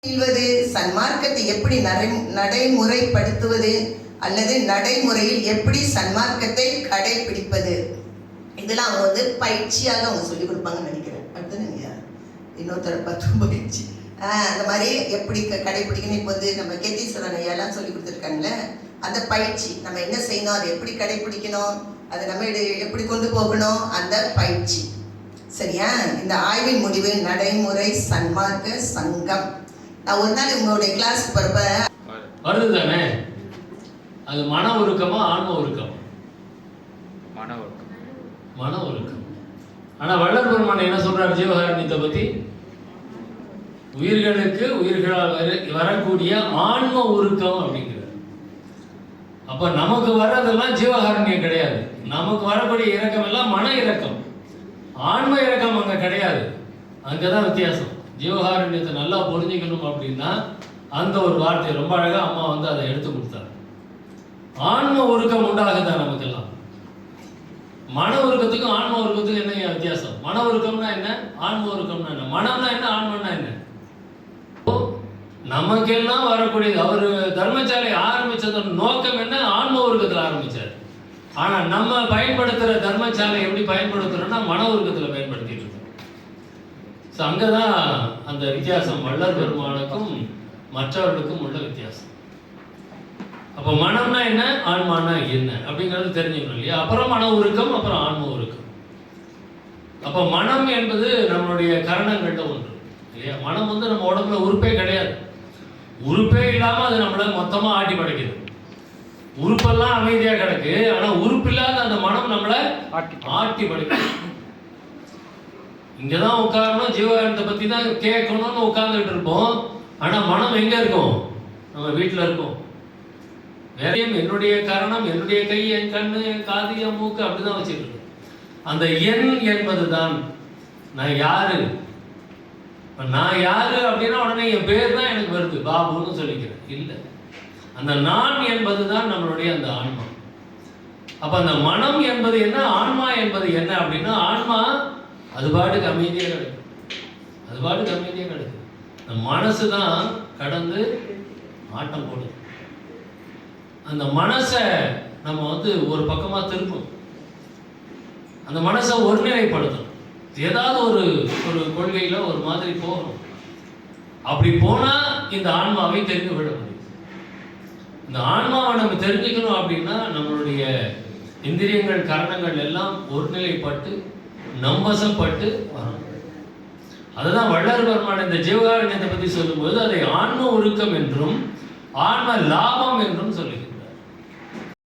செய்வது, சன்மார்க்கத்தை எப்படி நடைமுறைப்படுத்துவது அல்லது நடைமுறையில் எப்படி சன்மார்க்கத்தை கடைபிடிப்பது, இதெல்லாம் அவங்க பயிற்சியாக அவங்க சொல்லிக் கொடுப்பாங்கன்னு நினைக்கிறேன். அடுத்து நீங்கள் இன்னொருத்தர பார்த்து பயிற்சி அந்த மாதிரி எப்படி கடைபிடிக்கணும். இப்போ நம்ம கேத்தீஸ்வரன் ஐயாலாம் சொல்லி கொடுத்துருக்காங்களே, அந்த பயிற்சி நம்ம என்ன செய்யணும், அதை எப்படி கடைபிடிக்கணும், அதை நம்ம எப்படி கொண்டு போகணும், அந்த பயிற்சி. சரியா? இந்த ஆய்வின் முடிவு நடைமுறை சன்மார்க்க சங்கம். நான் ஒரு நாள் உங்களுடைய கிளாஸ் போறப்ப வருது தானே, அது மன ஒழுக்கமா ஆன்ம ஒழுக்கம்? மன ஒழுக்கம். ஆனா வள்ளல் பெருமான் என்ன சொல்றார் ஜீவகாருண்யத்தை பத்தி? உயிர்களுக்கு உயிர்களால் வரக்கூடிய ஆன்ம ஒழுக்கம் அப்படிங்கிறார். அப்ப நமக்கு வர்றதெல்லாம் ஜீவகாருண்யம் கிடையாது. நமக்கு வரக்கூடிய இரக்கம் எல்லாம் மன இரக்கம், ஆன்ம இரக்கம் அங்க கிடையாது. அங்கதான் வித்தியாசம். ஜீவகாருண்யத்தை நல்லா புரிஞ்சுக்கணும் அப்படின்னா அந்த ஒரு வார்த்தை ரொம்ப அழகா அம்மா அதை எடுத்து கொடுத்தார். ஆன்ம ஒழுக்கம் உண்டாகுதா நமக்கெல்லாம்? மன ஒழுக்கத்துக்கும் ஆன்ம ஒழுக்கத்துக்கும் என்ன வித்தியாசம்? மன ஒழுக்கம்னா என்ன, ஆன்ம ஒழுக்கம்னா என்ன? மனம்னா என்ன, ஆன்மன்னா என்ன? நமக்கெல்லாம் வரக்கூடியது. அவர் தர்மசாலை ஆரம்பிச்சதோட நோக்கம் என்ன? ஆன்ம ஒழுக்கத்தில் ஆரம்பிச்சார். ஆனா நம்ம பயன்படுத்துற தர்மசாலை எப்படி பயன்படுத்துறோம்னா மன ஒழுக்கத்தில் பயன்படுத்திட்டு இருக்கோம். அங்கதான் அந்த வித்தியாசம் வள்ளல் பெருமானுக்கும் மற்றவர்களுக்கும் உள்ள வித்தியாசம். அப்ப மனம்னா என்ன, ஆன்மானா என்ன அப்படிங்கிறது தெரிஞ்சுக்கணும் இல்லையா? அப்புறம் மன ஒழுக்கம், அப்புறம் ஆன்ம ஒழுக்கம். அப்ப மனம் என்பது நம்மளுடைய கரணங்கள்ல ஒன்று இல்லையா? மனம் நம்ம உடம்புல உறுப்பே கிடையாது. உறுப்பே இல்லாம அது நம்மள மொத்தமா ஆட்டி படைக்குது. உறுப்பெல்லாம் அமைதியா கிடக்கு, ஆனா உறுப்பு இல்லாத அந்த மனம் நம்மள ஆட்டி படைக்குது. இங்கதான் உட்காரணும், ஜீவகாருண்யத்தை பத்தி தான் கேட்கணும்னு உட்கார்ந்துட்டு இருப்போம். ஆனா மனம் எங்க இருக்கும்? நம்ம வீட்டுல இருக்கும். வேறையும் என்னுடைய கரணம், என்னுடைய கை, என் கண்ணு, என் காது, என் மூக்கு அப்படிதான் வச்சுட்டு இருக்கோம். அந்த எண் என்பதுதான் நான் யாரு. நான் யாரு அப்படின்னா உடனே என் பேர் தான் எனக்கு வருது, பாபுன்னு சொல்லிக்கிறேன். இல்லை, அந்த நான் என்பதுதான் நம்மளுடைய அந்த ஆன்மா. அப்ப அந்த மனம் என்பது என்ன, ஆன்மா என்பது என்ன அப்படின்னா, ஆன்மா அது பாட்டுக்கு அமைதியா கிடக்கு, அது பாட்டுக்கு அமைதியா கிடக்கு. அந்த மனசு தான் கடந்து ஆட்டம் போடுது. அந்த மனசை நம்ம ஒரு பக்கமா திருப்பணும். அந்த மனசை ஒருநிலைப்படுத்தணும். ஏதாவது ஒரு கொள்கையில ஒரு மாதிரி போகணும். அப்படி போனா இந்த ஆன்மாவை தெரிந்து விட முடியும். இந்த ஆன்மாவை நம்ம தெரிஞ்சுக்கணும் அப்படின்னா நம்மளுடைய இந்திரியங்கள், கரணங்கள் எல்லாம் ஒருநிலைப்பட்டு நம்பசப்பட்டு வரணும். அதுதான் வள்ளல் பெருமான் இந்த ஜீவகாருண்யத்தை பத்தி சொல்லும்போது அதை ஆன்ம ஒழுக்கம் என்றும் ஆன்ம லாபம் என்றும் சொல்லுவார்.